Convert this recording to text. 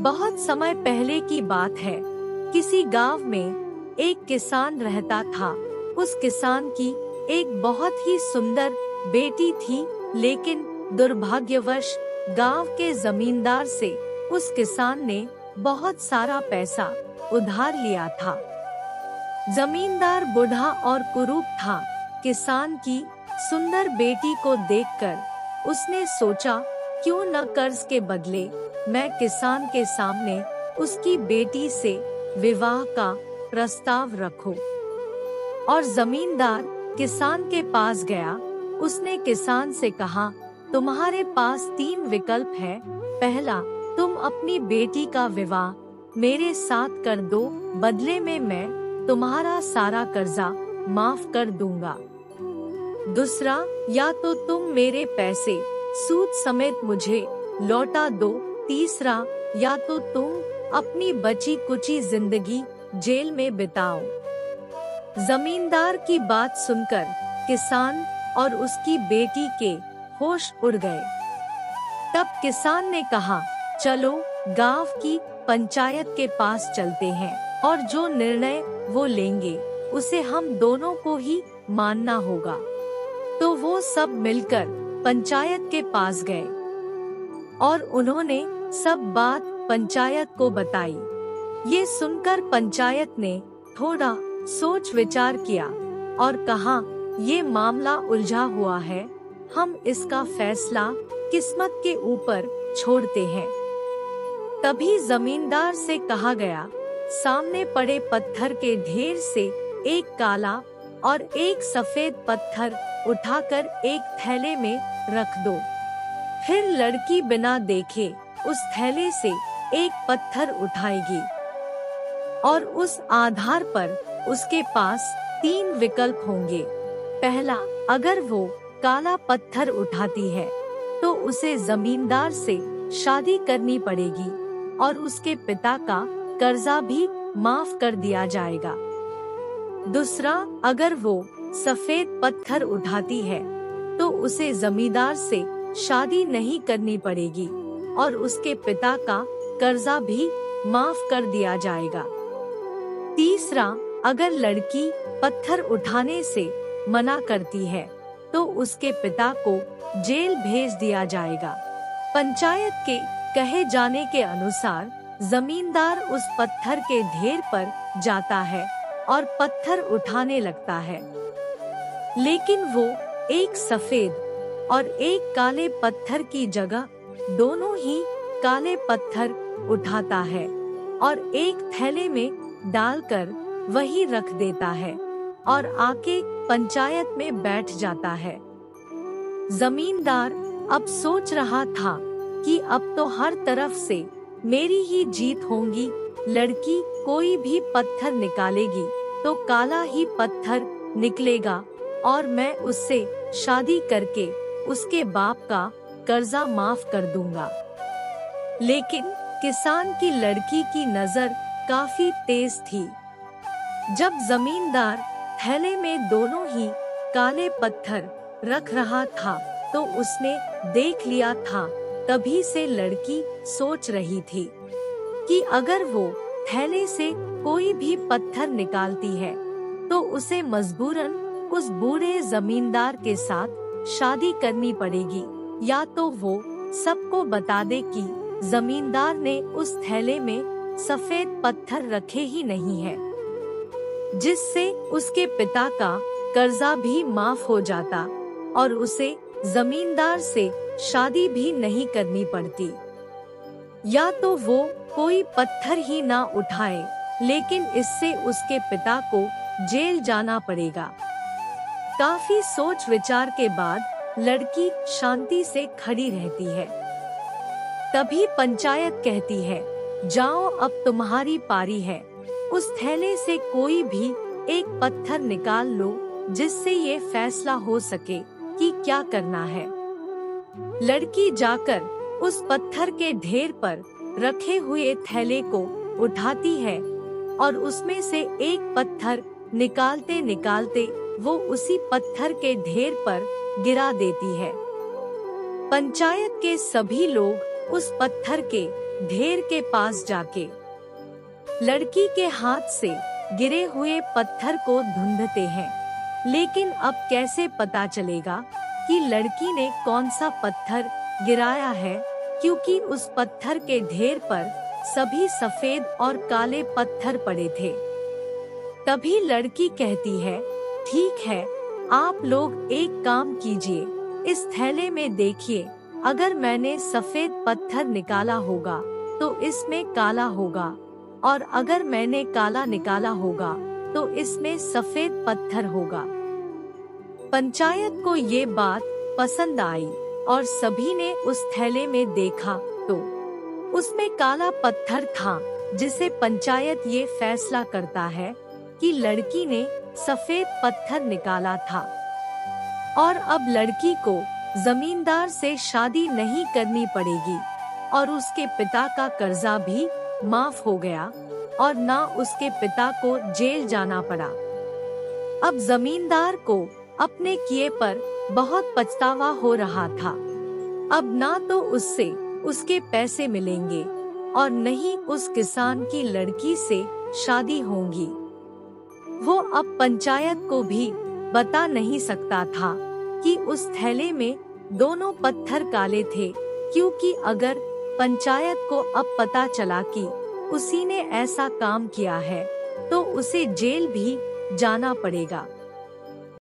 बहुत समय पहले की बात है। किसी गांव में एक किसान रहता था। उस किसान की एक बहुत ही सुंदर बेटी थी, लेकिन दुर्भाग्यवश गांव के जमींदार से उस किसान ने बहुत सारा पैसा उधार लिया था। जमींदार बूढ़ा और कुरूप था। किसान की सुंदर बेटी को देखकर उसने सोचा, क्यों न कर्ज के बदले मैं किसान के सामने उसकी बेटी से विवाह का प्रस्ताव रखूं। और जमींदार किसान के पास गया। उसने किसान से कहा, तुम्हारे पास 3 विकल्प है। पहला, तुम अपनी बेटी का विवाह मेरे साथ कर दो, बदले में मैं तुम्हारा सारा कर्जा माफ कर दूंगा। दूसरा, या तो तुम मेरे पैसे सूद समेत मुझे लौटा दो। तीसरा, या तो तुम अपनी बची कुची जिंदगी जेल में बिताओ। जमींदार की बात सुनकर किसान और उसकी बेटी के होश उड़ गए। तब किसान ने कहा, चलो गांव की पंचायत के पास चलते हैं और जो निर्णय वो लेंगे उसे हम दोनों को ही मानना होगा। तो वो सब मिलकर पंचायत के पास गए और उन्होंने सब बात पंचायत को बताई। ये सुनकर पंचायत ने थोड़ा सोच विचार किया और कहा, ये मामला उलझा हुआ है, हम इसका फैसला किस्मत के ऊपर छोड़ते हैं। तभी जमींदार से कहा गया, सामने पड़े पत्थर के ढेर से एक काला और एक सफेद पत्थर उठाकर एक थैले में रख दो। फिर लड़की बिना देखे उस थैले से एक पत्थर उठाएगी और उस आधार पर उसके पास 3 विकल्प होंगे। पहला, अगर वो काला पत्थर उठाती है तो उसे जमींदार से शादी करनी पड़ेगी और उसके पिता का कर्जा भी माफ कर दिया जाएगा। दूसरा, अगर वो सफेद पत्थर उठाती है तो उसे जमींदार से शादी नहीं करनी पड़ेगी और उसके पिता का कर्जा भी माफ कर दिया जाएगा। तीसरा, अगर लड़की पत्थर उठाने से मना करती है तो उसके पिता को जेल भेज दिया जाएगा। पंचायत के कहे जाने के अनुसार जमींदार उस पत्थर के ढेर पर जाता है और पत्थर उठाने लगता है, लेकिन वो एक सफेद और एक काले पत्थर की जगह दोनों ही काले पत्थर उठाता है और एक थैले में डालकर वही रख देता है और आके पंचायत में बैठ जाता है। जमींदार अब सोच रहा था कि अब तो हर तरफ से मेरी ही जीत होगी। लड़की कोई भी पत्थर निकालेगी तो काला ही पत्थर निकलेगा और मैं उससे शादी करके उसके बाप का कर्जा माफ कर दूंगा। लेकिन किसान की लड़की की नजर काफी तेज थी। जब जमींदार थैले में दोनों ही काले पत्थर रख रहा था तो उसने देख लिया था। तभी से लड़की सोच रही थी कि अगर वो थैले से कोई भी पत्थर निकालती है तो उसे मजबूरन उस बूढ़े जमींदार के साथ शादी करनी पड़ेगी, या तो वो सबको बता दे कि जमींदार ने उस थैले में सफेद पत्थर रखे ही नहीं है, जिससे उसके पिता का कर्जा भी माफ हो जाता और उसे जमींदार से शादी भी नहीं करनी पड़ती। या तो वो कोई पत्थर ही ना उठाए, लेकिन इससे उसके पिता को जेल जाना पड़ेगा। काफी सोच विचार के बाद लड़की शांति से खड़ी रहती है। तभी पंचायत कहती है, जाओ अब तुम्हारी पारी है। उस थैले से कोई भी एक पत्थर निकाल लो जिससे ये फैसला हो सके कि क्या करना है। लड़की जाकर उस पत्थर के ढेर पर रखे हुए थैले को उठाती है और उसमें से एक पत्थर निकालते निकालते वो उसी पत्थर के ढेर पर गिरा देती है। पंचायत के सभी लोग उस पत्थर के ढेर के पास जाके लड़की के हाथ से गिरे हुए पत्थर को ढूंढते हैं। लेकिन अब कैसे पता चलेगा कि लड़की ने कौन सा पत्थर गिराया है, क्योंकि उस पत्थर के ढेर पर सभी सफेद और काले पत्थर पड़े थे। तभी लड़की कहती है, ठीक है, आप लोग एक काम कीजिए, इस थैले में देखिए, अगर मैंने सफेद पत्थर निकाला होगा तो इसमें काला होगा, और अगर मैंने काला निकाला होगा तो इसमें सफेद पत्थर होगा। पंचायत को ये बात पसंद आई और सभी ने उस थैले में देखा तो उसमें काला पत्थर था, जिसे पंचायत ये फैसला करता है कि लड़की ने सफेद पत्थर निकाला था। और अब लड़की को जमींदार से शादी नहीं करनी पड़ेगी और उसके पिता का कर्जा भी माफ हो गया और ना उसके पिता को जेल जाना पड़ा। अब जमींदार को अपने किए पर बहुत पछतावा हो रहा था। अब ना तो उससे उसके पैसे मिलेंगे और नहीं उस किसान की लड़की से शादी होगी। वो अब पंचायत को भी बता नहीं सकता था कि उस थैले में दोनों पत्थर काले थे, क्योंकि अगर पंचायत को अब पता चला कि उसी ने ऐसा काम किया है तो उसे जेल भी जाना पड़ेगा।